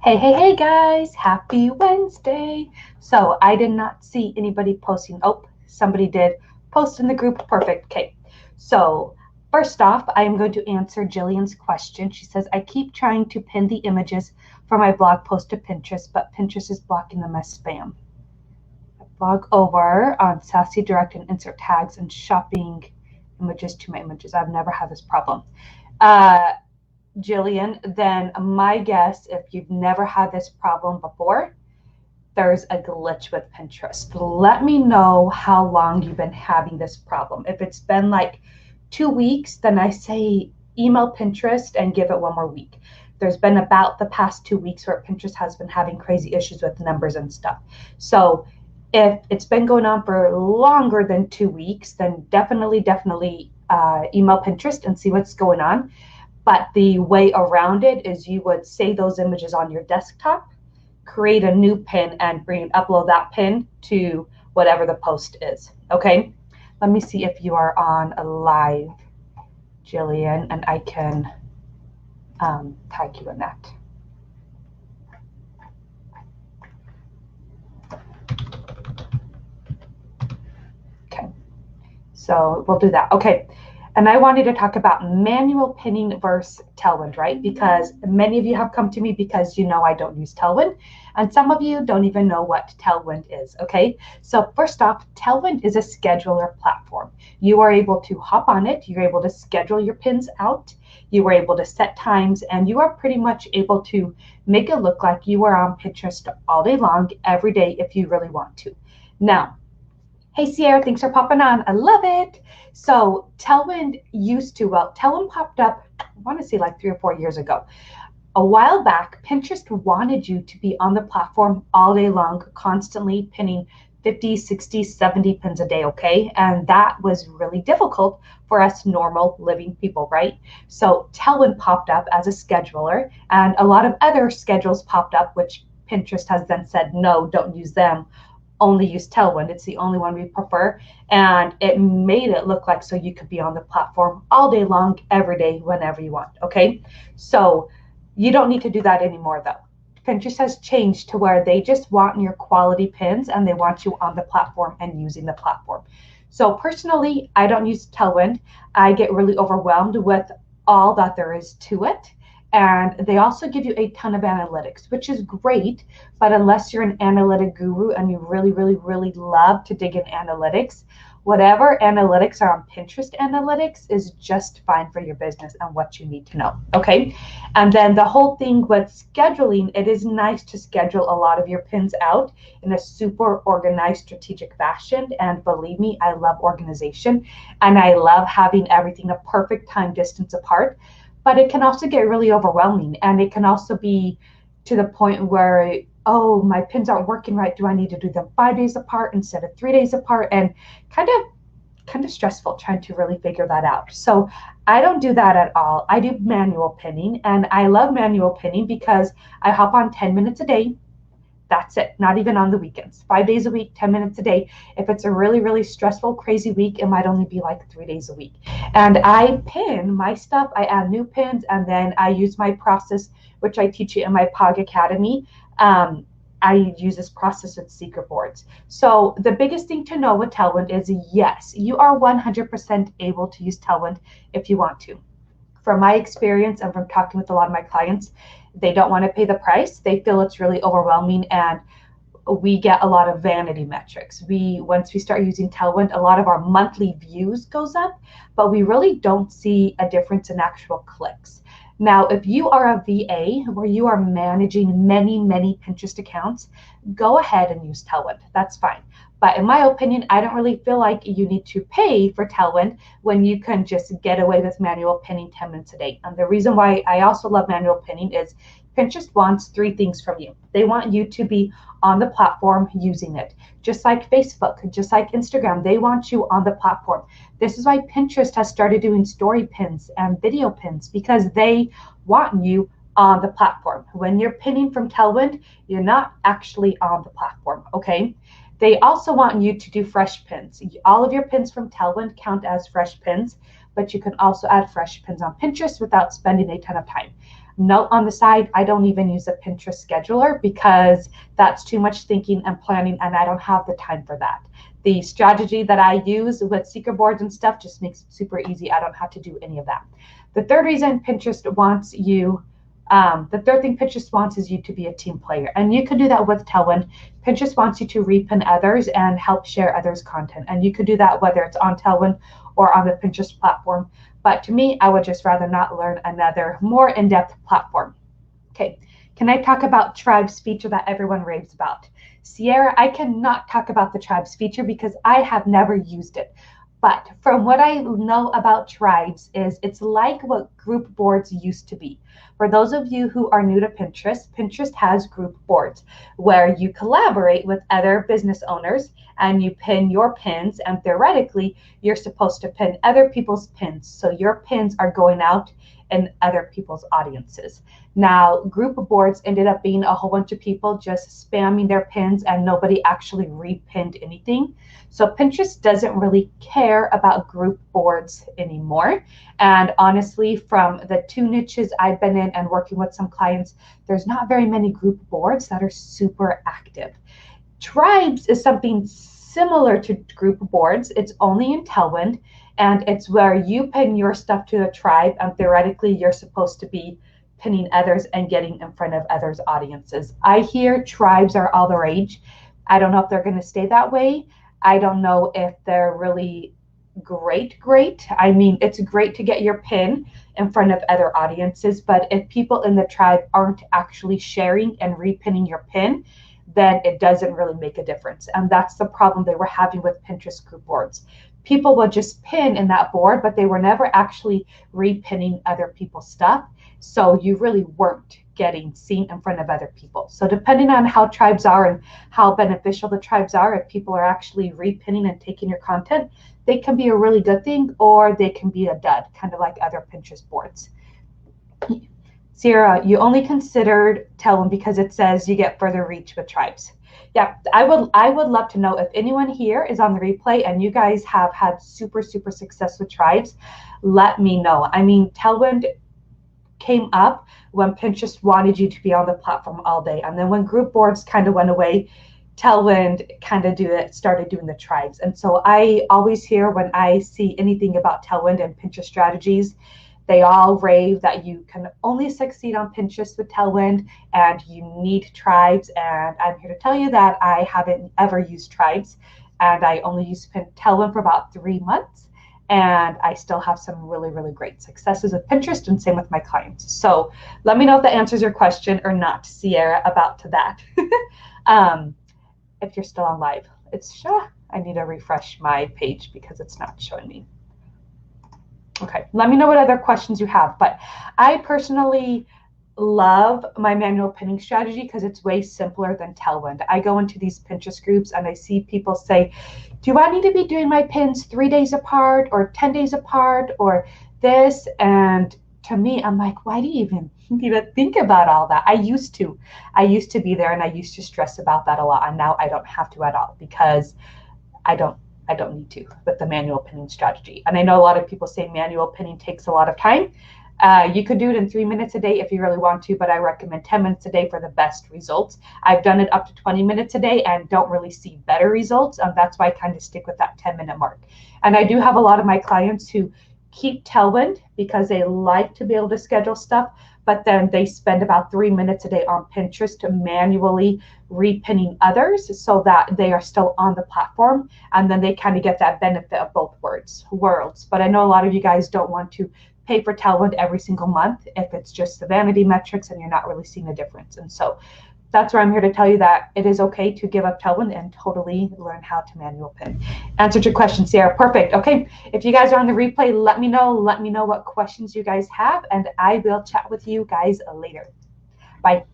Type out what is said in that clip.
Hey guys, happy Wednesday. So I did not see anybody posting. Oh, somebody did post in the group. Perfect. Okay. So first off, I am going to answer Jillian's question. She says, I keep trying to pin the images for my blog post to Pinterest, but Pinterest is blocking them as spam. Blog over on Sassy Direct and insert tags and shopping images to my images. I've never had this problem. Uh, Jillian, then my guess, if you've never had this problem before, there's a glitch with Pinterest. Let me know how long you've been having this problem. If it's been like 2 weeks, then I say email Pinterest and give it one more week. There's been about the past 2 weeks where Pinterest has been having crazy issues with numbers and stuff. So if it's been going on for longer than 2 weeks, then definitely email Pinterest and see what's going on. But the way around it is you would save those images on your desktop, create a new pin, and upload that pin to whatever the post is. Okay? Let me see if you are on a live, Jillian, and I can tag you in that. Okay. So we'll do that. Okay. And I wanted to talk about manual pinning versus Tailwind, right? Because many of you have come to me because you know I don't use Tailwind, and some of you don't even know what Tailwind is, okay? So first off, Tailwind is a scheduler platform. You are able to hop on it, you're able to schedule your pins out, you are able to set times, and you are pretty much able to make it look like you are on Pinterest all day long, every day if you really want to. Now, hey Sierra, thanks for popping on. I love it. So Tailwind Tailwind popped up, I want to say like 3 or 4 years ago. A while back, Pinterest wanted you to be on the platform all day long, constantly pinning 50, 60, 70 pins a day, okay? And that was really difficult for us normal living people, right? So Tailwind popped up as a scheduler, and a lot of other schedules popped up, which Pinterest has then said, no, don't use them, only use Tailwind. It's the only one we prefer. And it made it look like so you could be on the platform all day long, every day, whenever you want. Okay. So you don't need to do that anymore though. Pinterest has changed to where they just want your quality pins and they want you on the platform and using the platform. So personally, I don't use Tailwind. I get really overwhelmed with all that there is to it. And they also give you a ton of analytics, which is great. But unless you're an analytic guru and you really love to dig in analytics, whatever analytics are on Pinterest analytics is just fine for your business and what you need to know. Okay. And then the whole thing with scheduling, it is nice to schedule a lot of your pins out in a super organized, strategic fashion. And believe me, I love organization and I love having everything a perfect time distance apart. But it can also get really overwhelming, and it can also be to the point where, oh, my pins aren't working right. Do I need to do them 5 days apart instead of 3 days apart? And kind of stressful trying to really figure that out. So I don't do that at all. I do manual pinning, and I love manual pinning because I hop on 10 minutes a day. That's it. Not even on the weekends. 5 days a week, 10 minutes a day. If it's a really stressful, crazy week, it might only be like 3 days a week. And I pin my stuff. I add new pins, and then I use my process, which I teach you in my POG Academy. I use this process with secret boards. So the biggest thing to know with Tailwind is yes, you are 100% able to use Tailwind if you want to. From my experience and from talking with a lot of my clients, they don't want to pay the price. They feel it's really overwhelming, and we get a lot of vanity metrics. Once we start using Tailwind, a lot of our monthly views goes up, but we really don't see a difference in actual clicks. Now, if you are a VA where you are managing many Pinterest accounts, go ahead and use Tailwind. That's fine. But in my opinion, I don't really feel like you need to pay for Tailwind when you can just get away with manual pinning 10 minutes a day. And the reason why I also love manual pinning is Pinterest wants 3 things from you. They want you to be on the platform using it. Just like Facebook, just like Instagram, they want you on the platform. This is why Pinterest has started doing story pins and video pins, because they want you on the platform. When you're pinning from Tailwind, you're not actually on the platform, okay? They also want you to do fresh pins. All of your pins from Tailwind count as fresh pins, but you can also add fresh pins on Pinterest without spending a ton of time. Note on the side, I don't even use a Pinterest scheduler because that's too much thinking and planning, and I don't have the time for that. The strategy that I use with secret boards and stuff just makes it super easy. I don't have to do any of that. The third reason Pinterest wants you, the third thing Pinterest wants is you to be a team player. And you could do that with Tailwind. Pinterest wants you to repin others and help share others' content. And you could do that whether it's on Tailwind or on the Pinterest platform. But to me, I would just rather not learn another more in-depth platform. Okay, can I talk about Tribes feature that everyone raves about? Sierra, I cannot talk about the Tribes feature because I have never used it. But from what I know about Tribes is it's like what group boards used to be. For those of you who are new to Pinterest, Pinterest has group boards where you collaborate with other business owners and you pin your pins, and theoretically, you're supposed to pin other people's pins. So your pins are going out in other people's audiences. Now, group boards ended up being a whole bunch of people just spamming their pins and nobody actually repinned anything. So Pinterest doesn't really care about group boards anymore. And honestly, from the 2 niches I've been in and working with some clients, there's not very many group boards that are super active. Tribes is something similar to group boards. It's only in Tailwind, and it's where you pin your stuff to a tribe, and theoretically you're supposed to be pinning others and getting in front of others' audiences. I hear tribes are all the rage. I don't know if they're going to stay that way. I don't know if they're really great. I mean, it's great to get your pin in front of other audiences, but if people in the tribe aren't actually sharing and repinning your pin, then it doesn't really make a difference. And that's the problem they were having with Pinterest group boards. People would just pin in that board, but they were never actually repinning other people's stuff. So you really weren't getting seen in front of other people. So depending on how tribes are and how beneficial the tribes are, if people are actually repinning and taking your content, they can be a really good thing or they can be a dud, kind of like other Pinterest boards. Sierra, you only considered Tailwind because it says you get further reach with tribes. Yeah, I would love to know if anyone here is on the replay and you guys have had super success with tribes. Let me know. I mean, Tailwind came up when Pinterest wanted you to be on the platform all day, and then when group boards kind of went away, Tailwind kind of started doing the tribes. And so I always hear when I see anything about Tailwind and Pinterest strategies, they all rave that you can only succeed on Pinterest with Tailwind and you need tribes. And I'm here to tell you that I haven't ever used tribes, and I only used Tailwind for about 3 months. And I still have some really great successes with Pinterest, and same with my clients. So let me know if that answers your question or not, Sierra, about to that. If you're still on live, I need to refresh my page because it's not showing me. Okay, let me know what other questions you have. But I personally love my manual pinning strategy because it's way simpler than Tailwind. I go into these Pinterest groups and I see people say, do I need to be doing my pins 3 days apart or 10 days apart or this? And to me, I'm like, why do you even think about all that? I used to be there and I used to stress about that a lot. And now I don't have to at all because I don't need to with the manual pinning strategy. And I know a lot of people say manual pinning takes a lot of time. You could do it in 3 minutes a day if you really want to, but I recommend 10 minutes a day for the best results. I've done it up to 20 minutes a day and don't really see better results. That's why I kind of stick with that 10-minute mark. And I do have a lot of my clients who keep Tailwind because they like to be able to schedule stuff, but then they spend about 3 minutes a day on Pinterest to manually repinning others so that they are still on the platform, and then they kind of get that benefit of both worlds. But I know a lot of you guys don't want to pay for Tailwind every single month if it's just the vanity metrics and you're not really seeing a difference. And so that's where I'm here to tell you that it is okay to give up Tailwind and totally learn how to manual pin. Answered your question, Sierra. Perfect. Okay. If you guys are on the replay, let me know. Let me know what questions you guys have, and I will chat with you guys later. Bye.